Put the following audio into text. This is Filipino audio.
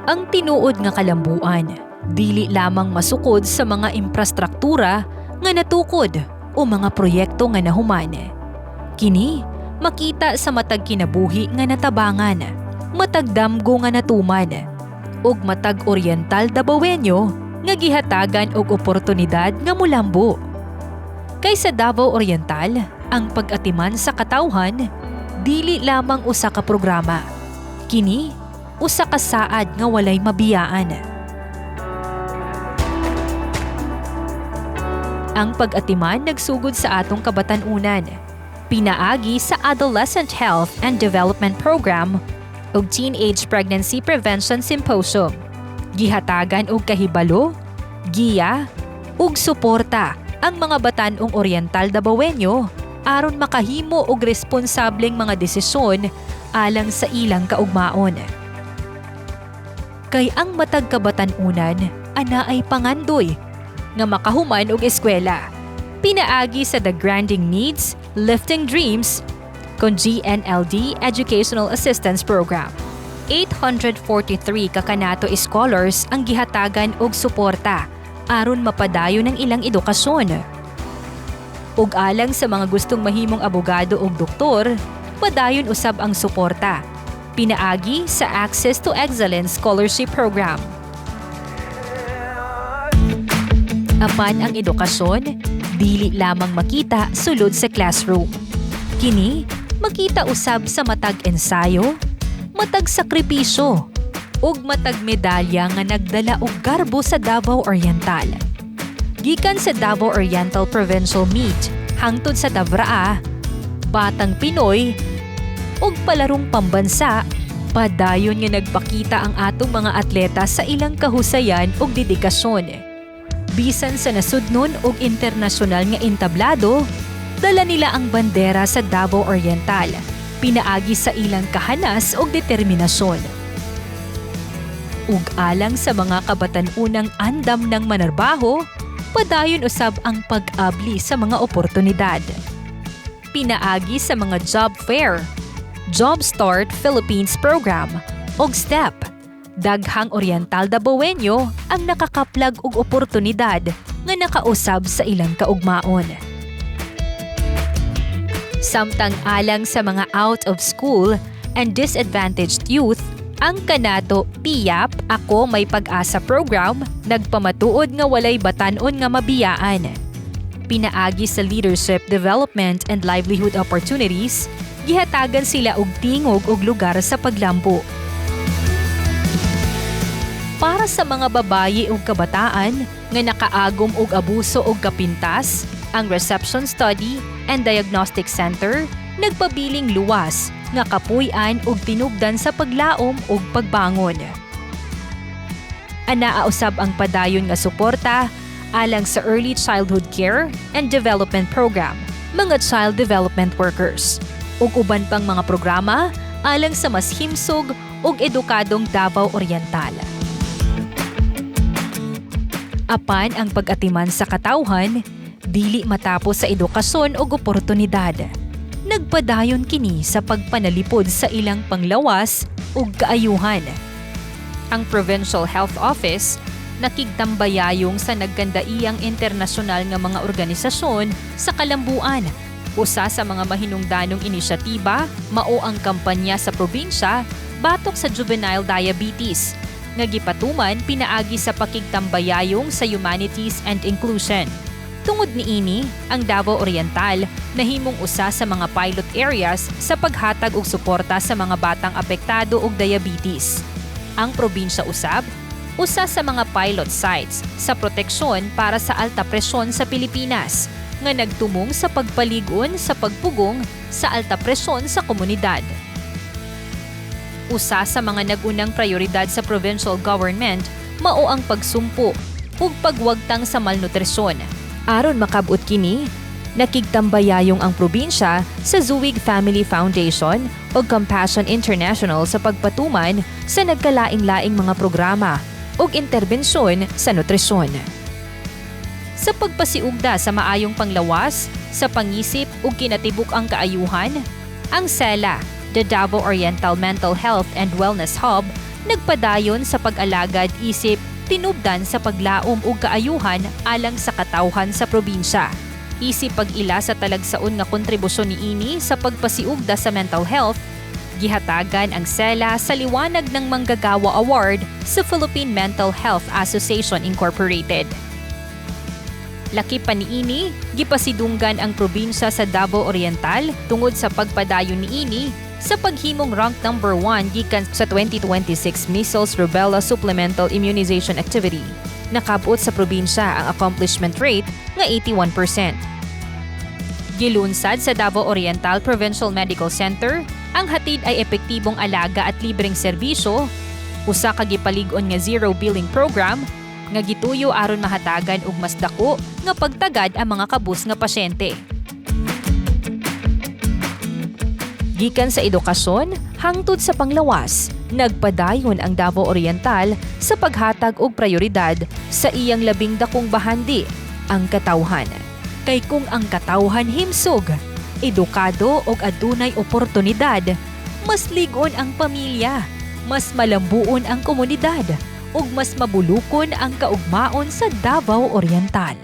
Ang tinuod nga kalambuan, dili lamang masukod sa mga infrastruktura nga natukod o mga proyekto nga nahuman. Kini makita sa matag kinabuhi nga natabangan, matag damgo nga natuman, ug matag Oriental Davaoenyo nga gihatagan og oportunidad nga mulambo. Kay sa Davao Oriental, ang pag-atiman sa katawhan dili lamang usa ka programa. Kini usa ka saad nga walay mabiyaan. Ang pag-atiman nagsugod sa atong kabatanunan. Pinaagi sa Adolescent Health and Development Program ug Teenage Pregnancy Prevention Symposium. Gihatagan og kahibalo, giya, ug suporta ang mga batan-ong Oriental Davaoenyo aron makahimo og responsableng mga desisyon alang sa ilang kaugmaon. Kay ang matag kabatanunan ana ay pangandoy nga makahuman og eskwela. Pinaagi sa The Granting Needs, Lifting Dreams kon GNLD Educational Assistance Program. 843 ka kanato scholars ang gihatagan og suporta aron mapadayon ng ilang edukasyon. Ug alang sa mga gustong mahimong abogado ug doktor, padayon usab ang suporta. Pinaagi sa Access to Excellence Scholarship Program. Apan ang edukasyon, dili lamang makita sulod sa classroom. Kini, makita usab sa matag ensayo, matag sakripisyo, ug matag medalya nga nagdala og garbo sa Davao Oriental. Gikan sa Davao Oriental Provincial Meet hangtod sa Davraa, Batang Pinoy, ug palarong pambansa, padayon nga nagpakita ang atong mga atleta sa ilang kahusayan ug dedikasyon. Bisan sa nasudnon ug internasyonal nga entablado, dala nila ang bandera sa Davao Oriental, pinaagi sa ilang kahanas ug determinasyon. Ug alang sa mga kabataan-unang andam ng manarbaho, padayon usab ang pag-abli sa mga oportunidad. Pinaagi sa mga job fair, Job Start Philippines Program, ug STEP, daghang Oriental Davaoenyo ang nakakaplag og oportunidad nga nakausab sa ilang kaugmaon. Samtang alang sa mga out of school and disadvantaged youth, ang kanato PIAP Ako May Pag-asa program nagpamatuod nga walay batan-on nga mabiyaan. Pinaagi sa leadership development and livelihood opportunities, gihatagan sila og tingog og lugar sa paglambo. Para sa mga babayi ug kabataan nga nakaagom og abuso ug kapintas, ang Reception Study and Diagnostic Center nagpabiling luwas nga kapuy-an ug tinubdan sa paglaom ug pagbangon. Anaa usab ang padayon nga suporta alang sa Early Childhood Care and Development Program, mga child development workers, ug uban pang mga programa alang sa mas himsog ug edukadong Davao Oriental. Apan ang pag-atiman sa katawhan, dili matapos sa edukasyon ug oportunidad. Nagpadayon kini sa pagpanalipod sa ilang panglawas ug kaayuhan. Ang Provincial Health Office nakigtambayayong sa nagkandaiyang internasyonal nga mga organisasyon sa kalambuan. Usa sa mga mahinungdanong inisyatiba mao ang kampanya sa probinsya batok sa juvenile diabetes nga gipatuman pinaagi sa pakigtambayayong sa humanities and inclusion. Tungod niini, ang Davao Oriental nahimong usa sa mga pilot areas sa paghatag og suporta sa mga batang apektado og diabetes. Ang probinsya usab, usa sa mga pilot sites sa proteksyon para sa alta presyon sa Pilipinas nga nagtumong sa pagpalig-on sa pagpugong sa alta presyon sa komunidad. Usa sa mga nagunang prioridad sa provincial government mao ang pagsumpo ug pagwagtang sa malnutrisyon. Aron makabut kini, nakigtambayayong ang probinsya sa Zuig Family Foundation o Compassion International sa pagpatuman sa nagkalaing-laing mga programa ug interbensyon sa nutrisyon. Sa pagpasiugda sa maayong panglawas, sa pangisip ug kinatibuk ang kaayuhan, ang SELA, the Davao Oriental Mental Health and Wellness Hub, Nagpadayon sa pag-alagad isip tinubdan sa paglaom ug kaayuhan alang sa katawhan sa probinsya. Isip pag-ila sa talagsaon nga kontribusyon niini sa pagpasiugda sa mental health, gihatagan ang SELA sa liwanag ng Manggagawa Award sa Philippine Mental Health Association Incorporated. Laki pa niini, gipasidunggan ang probinsya sa Davao Oriental tungod sa pagpadayon niini sa paghimong rank number 1 gikan sa 2026 Measles Rubella Supplemental Immunization Activity. Nakabuot sa probinsya ang accomplishment rate nga 81%. Gilunsad sa Davao Oriental Provincial Medical Center, ang hatid ay epektibong alaga at libreng serbisyo, usa ka gipalig-on nga zero billing program nga gituyo aron mahatagan og mas dako nga pagtagad ang mga kabus nga pasyente. Gikan sa edukasyon hangtod sa panglawas, nagpadayon ang Davao Oriental sa paghatag og prioridad sa iyang labing dakong bahandi, ang katawhan. Kay kung ang katawhan himsog, edukado ug adunay oportunidad, mas lig-on ang pamilya, mas malambuon ang komunidad, ug mas mabulukon ang kaugmaon sa Davao Oriental.